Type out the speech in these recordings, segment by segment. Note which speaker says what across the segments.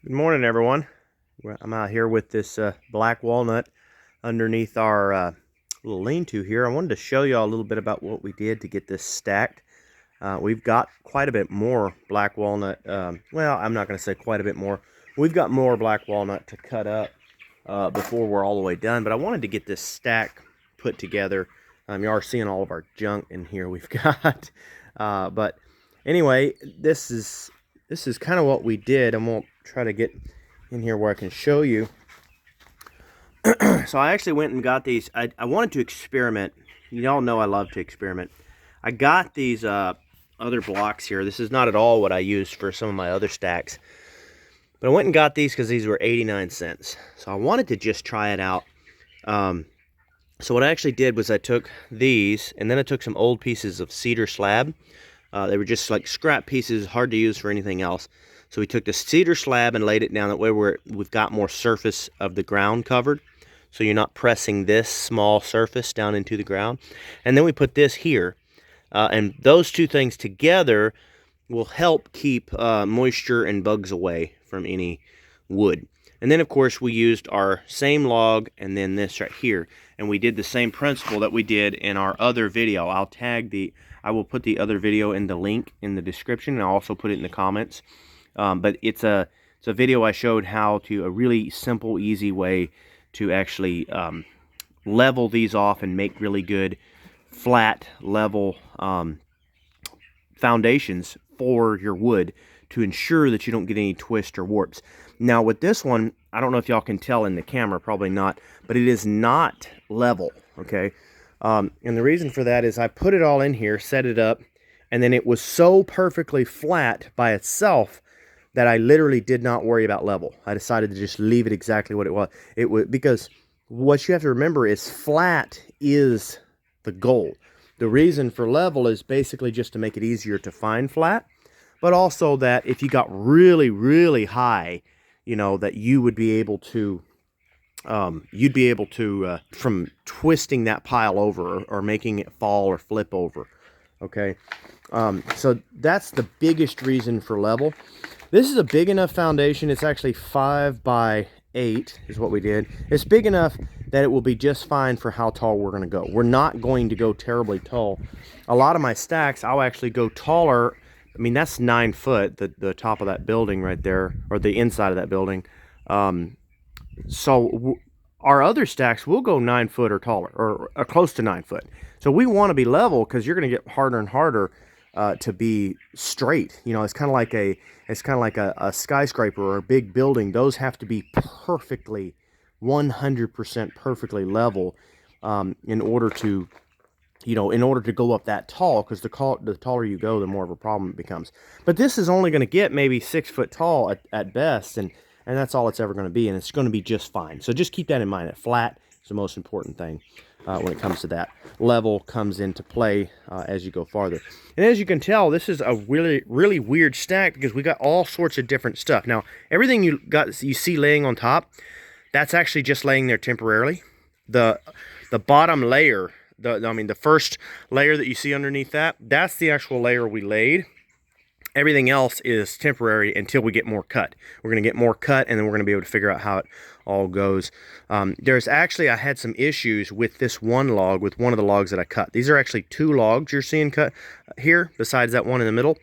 Speaker 1: Good morning, everyone. I'm out here with this black walnut underneath our little lean-to here. I wanted to show you all a little bit about what we did to get this stacked. We've got quite a bit more black walnut. Well, I'm not going to say quite a bit more. We've got more black walnut to cut up before we're all the way done. But I wanted to get this stack put together. You are seeing all of our junk in here we've got. But anyway, this is kind of what we did. I'm going to try to get in here where I can show you. So I actually went and got these. I wanted to experiment. You all know I love to experiment. I got these other blocks here. This is not at all what I used for some of my other stacks. But I went and got these because these were 89 cents. So I wanted to just try it out. So what I actually did was I took these, and then I took some old pieces of cedar slab. They were just like scrap pieces, hard to use for anything else. So we took the cedar slab and laid it down. That way we've got more surface of the ground covered. So you're not pressing this small surface down into the ground. And then we put this here. And those two things together will help keep moisture and bugs away from any wood. And then, of course, we used our same log and then this right here. And we did the same principle that we did in our other video. I will put the other video in the link in the description, and I'll also put it in the comments. But it's a video I showed how to, a really simple, easy way to actually level these off and make really good, flat, level foundations for your wood to ensure that you don't get any twists or warps. Now with this one, I don't know if y'all can tell in the camera, probably not, but it is not level, okay? And the reason for that is I put it all in here, set it up, and then it was so perfectly flat by itself that I literally did not worry about level. I decided to just leave it exactly what it was. Because what you have to remember is flat is the goal. The reason for level is basically just to make it easier to find flat, but also that if you got really, really high, you know, that you would be able to, from twisting that pile over or making it fall or flip over, okay? So that's the biggest reason for level. This is a big enough foundation. It's actually 5 by 8 is what we did. It's big enough that it will be just fine for how tall we're going to go. We're not going to go terribly tall. A lot of my stacks, I'll actually go taller. I mean, that's 9 foot, the top of that building right there, or the inside of that building. Our other stacks will go 9 foot or taller, or close to 9 foot. So we want to be level because you're going to get harder and harder to be straight. You know, it's kind of like a skyscraper or a big building. Those have to be perfectly, 100% perfectly level in order to, in order to go up that tall, because the taller you go, the more of a problem it becomes. But this is only going to get maybe 6 foot tall at best, and that's all it's ever going to be, and it's going to be just fine. So just keep that in mind. That flat is the most important thing when it comes to that. Level comes into play as you go farther. And as you can tell, this is a really, really weird stack because we got all sorts of different stuff. Now, everything you see laying on top, that's actually just laying there temporarily. The bottom layer, the first layer that you see underneath that's the actual layer we laid. Everything else is temporary until we get more cut. We're going to get more cut, and then we're going to be able to figure out how it all goes. There's actually, I had some issues with this one log, with one of the logs that I cut. These are actually 2 logs you're seeing cut here, besides that one in the middle.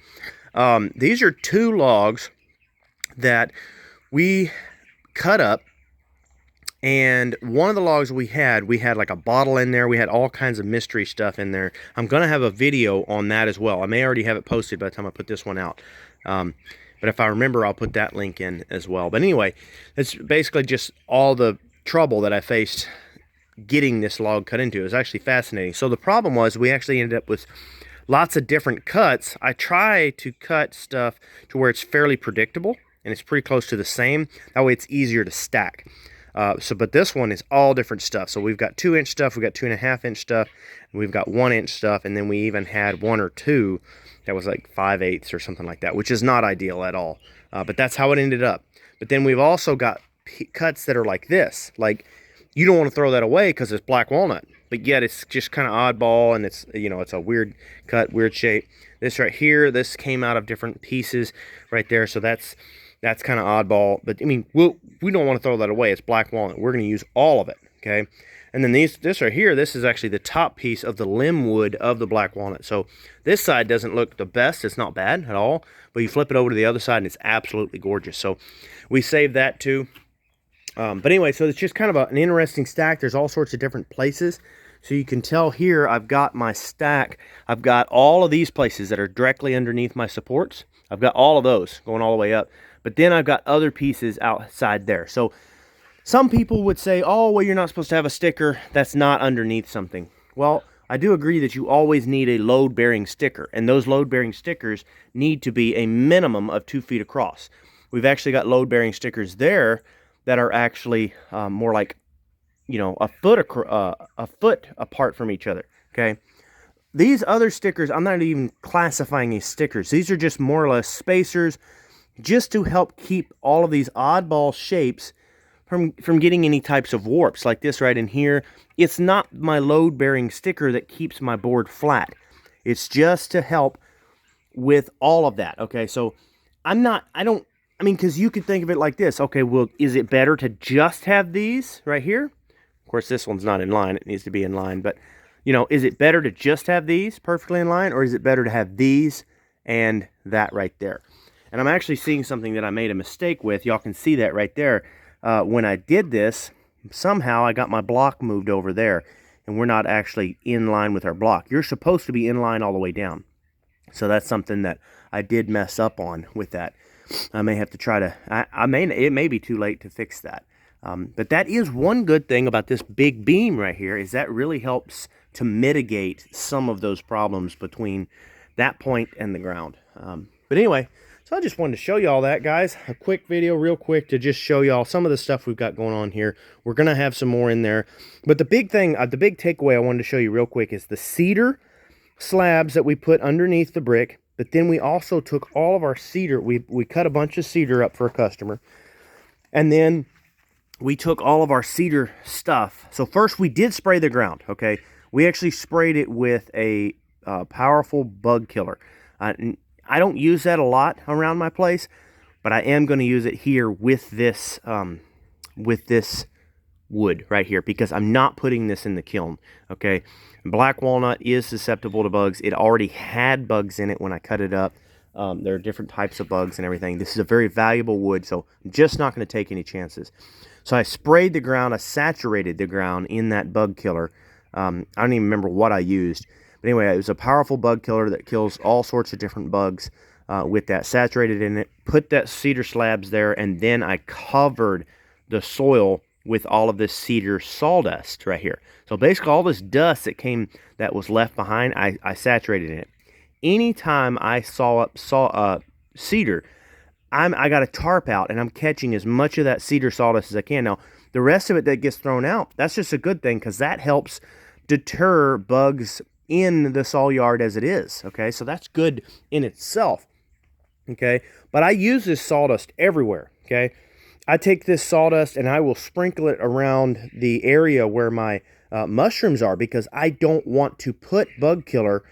Speaker 1: These are 2 logs that we cut up. And one of the logs we had like a bottle in there. We had all kinds of mystery stuff in there. I'm going to have a video on that as well. I may already have it posted by the time I put this one out. But if I remember, I'll put that link in as well. But anyway, it's basically just all the trouble that I faced getting this log cut into. It was actually fascinating. So the problem was we actually ended up with lots of different cuts. I try to cut stuff to where it's fairly predictable and it's pretty close to the same. That way it's easier to stack. But this one is all different stuff. So we've got 2-inch stuff, we've got 2.5-inch stuff, and we've got 1-inch stuff, and then we even had 1 or 2 that was like 5/8 or something like that, which is not ideal at all. But that's how it ended up. But then we've also got cuts that are like this. Like, you don't want to throw that away because it's black walnut, but yet it's just kind of oddball, and it's, it's a weird cut, weird shape. This right here, this came out of different pieces right there. So that's That's kind of oddball, but I mean, we don't want to throw that away. It's black walnut. We're going to use all of it, okay? And then this right here, this is actually the top piece of the limb wood of the black walnut. So this side doesn't look the best. It's not bad at all, but you flip it over to the other side and it's absolutely gorgeous. So we saved that too. But anyway, so it's just kind of an interesting stack. There's all sorts of different places. So you can tell here, I've got my stack. I've got all of these places that are directly underneath my supports. I've got all of those going all the way up. But then I've got other pieces outside there. So some people would say, oh, well, you're not supposed to have a sticker that's not underneath something. Well, I do agree that you always need a load-bearing sticker. And those load-bearing stickers need to be a minimum of 2 feet across. We've actually got load-bearing stickers there that are actually more like, you know, a foot apart from each other, okay? These other stickers, I'm not even classifying as stickers. These are just more or less spacers just to help keep all of these oddball shapes from getting any types of warps like this right in here. It's not my load-bearing sticker that keeps my board flat. It's just to help with all of that, okay? So I mean, because you could think of it like this. Okay, well, is it better to just have these right here? Of course, this one's not in line. It needs to be in line. But, you know, is it better to just have these perfectly in line? Or is it better to have these and that right there? And I'm actually seeing something that I made a mistake with. Y'all can see that right there. When I did this, somehow I got my block moved over there. And we're not actually in line with our block. You're supposed to be in line all the way down. So that's something that I did mess up on with that. I may have to try to, it may be too late to fix that. But that is one good thing about this big beam right here, is that really helps to mitigate some of those problems between that point and the ground. But anyway, so I just wanted to show you all that, guys. A quick video, real quick, to just show you all some of the stuff we've got going on here. We're going to have some more in there. But the big thing, the big takeaway I wanted to show you real quick is the cedar slabs that we put underneath the brick. But then we also took all of our cedar. We cut a bunch of cedar up for a customer. And then we took all of our cedar stuff. So first we did spray the ground, okay? We actually sprayed it with a powerful bug killer. I don't use that a lot around my place, but I am going to use it here with this wood right here, because I'm not putting this in the kiln, okay? Black walnut is susceptible to bugs. It already had bugs in it when I cut it up. There are different types of bugs and everything. This is a very valuable wood, so I'm just not going to take any chances. So I sprayed the ground. I saturated the ground in that bug killer. I don't even remember what I used. But anyway, it was a powerful bug killer that kills all sorts of different bugs with that. Saturated in it, put that cedar slabs there, and then I covered the soil with all of this cedar sawdust right here. So basically all this dust that was left behind, I saturated in it. Anytime I saw cedar, I got a tarp out and I'm catching as much of that cedar sawdust as I can. Now, the rest of it that gets thrown out, that's just a good thing, because that helps deter bugs in the saw yard as it is, okay? So that's good in itself, okay? But I use this sawdust everywhere, okay? I take this sawdust and I will sprinkle it around the area where my mushrooms are, because I don't want to put bug killer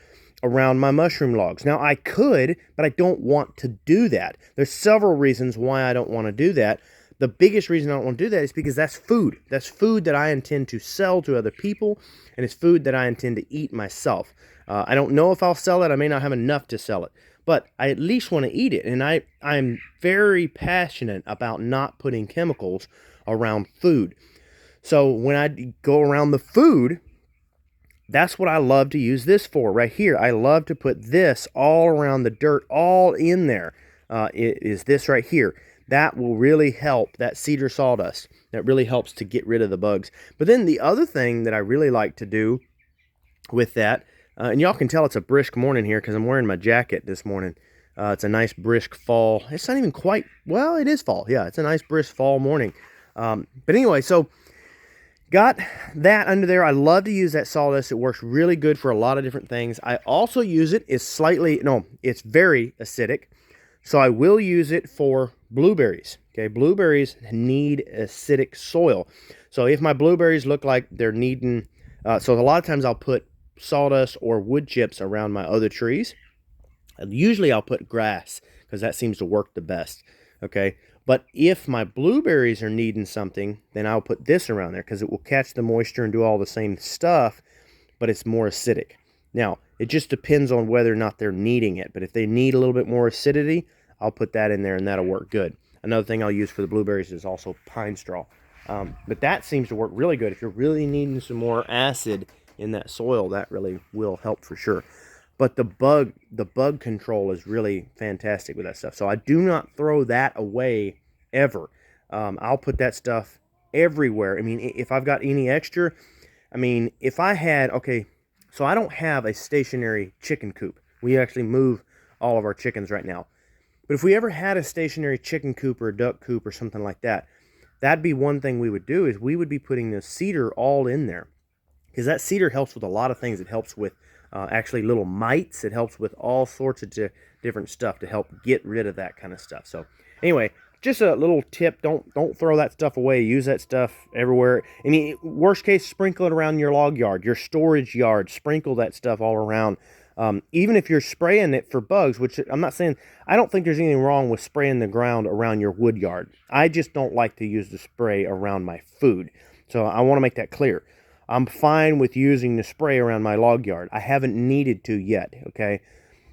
Speaker 1: around my mushroom logs. Now, I could, but I don't want to do that. There's several reasons why I don't want to do that. The biggest reason I don't want to do that is because that's food. That's food that I intend to sell to other people, and it's food that I intend to eat myself. I don't know if I'll sell it. I may not have enough to sell it, but I at least want to eat it. And I'm very passionate about not putting chemicals around food. So when I go around the food, that's what I love to use this for right here. I love to put this all around the dirt, all in there. It is this right here. That will really help, that cedar sawdust. That really helps to get rid of the bugs. But then the other thing that I really like to do with that, and y'all can tell it's a brisk morning here because I'm wearing my jacket this morning. It's a nice brisk fall. It's not even quite, well, it is fall. Yeah, it's a nice brisk fall morning. But anyway, so got that under there. I love to use that sawdust. It works really good for a lot of different things. I also use it, it's very acidic. So I will use it for blueberries. Okay, blueberries need acidic soil. So if my blueberries look like they're needing, so a lot of times I'll put sawdust or wood chips around my other trees. Usually I'll put grass because that seems to work the best. Okay. But if my blueberries are needing something, then I'll put this around there because it will catch the moisture and do all the same stuff, but it's more acidic. Now, it just depends on whether or not they're needing it. But if they need a little bit more acidity, I'll put that in there and that'll work good. Another thing I'll use for the blueberries is also pine straw. But that seems to work really good. If you're really needing some more acid in that soil, that really will help for sure. But the bug control is really fantastic with that stuff. So I do not throw that away ever. I'll put that stuff everywhere. I mean, if I've got any extra, I mean, if I had, okay, so I don't have a stationary chicken coop. We actually move all of our chickens right now. But if we ever had a stationary chicken coop or a duck coop or something like that, that'd be one thing we would do is we would be putting the cedar all in there. Because that cedar helps with a lot of things. It helps with actually little mites. It helps with all sorts of different stuff to help get rid of that kind of stuff. So anyway, just a little tip: don't throw that stuff away. Use that stuff everywhere. I mean, worst case, sprinkle it around your log yard, your storage yard. Sprinkle that stuff all around. Even if you're spraying it for bugs, which I'm not saying, I don't think there's anything wrong with spraying the ground around your wood yard. I just don't like to use the spray around my food. So I want to make that clear. I'm fine with using the spray around my log yard. I haven't needed to yet, okay?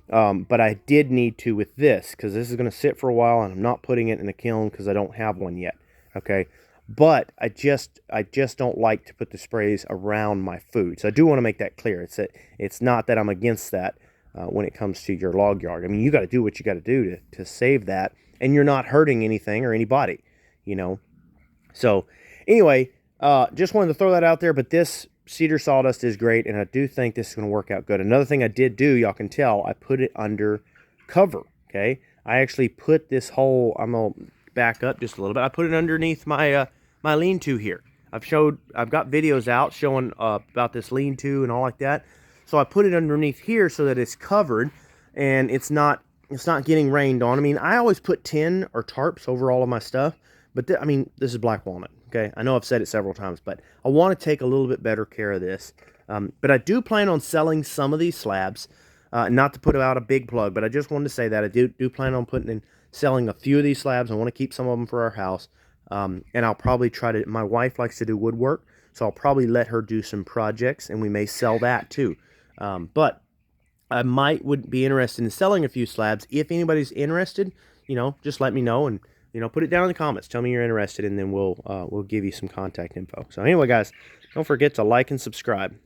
Speaker 1: But I did need to with this because this is going to sit for a while and I'm not putting it in a kiln because I don't have one yet, okay? But I just don't like to put the sprays around my food. So I do want to make that clear. It's not that I'm against that when it comes to your log yard. I mean, you got to do what you got to do to save that, and you're not hurting anything or anybody, you know? So anyway, just wanted to throw that out there, but this cedar sawdust is great, and I do think this is going to work out good. Another thing I did do, y'all can tell, I put it under cover, okay? I actually put this whole, I'm going to back up just a little bit. I put it underneath my my lean-to here. I've got videos out showing about this lean-to and all like that. So I put it underneath here so that it's covered, and it's not getting rained on. I mean, I always put tin or tarps over all of my stuff, but I mean, this is black walnut. Okay, I know I've said it several times, but I want to take a little bit better care of this. But I do plan on selling some of these slabs, not to put out a big plug, but I just wanted to say that I do plan on selling a few of these slabs. I want to keep some of them for our house, and I'll probably try to. My wife likes to do woodwork, so I'll probably let her do some projects, and we may sell that too. But I would be interested in selling a few slabs. If anybody's interested, just let me know and. Put it down in the comments. Tell me you're interested, and then we'll give you some contact info. So anyway, guys, don't forget to like and subscribe.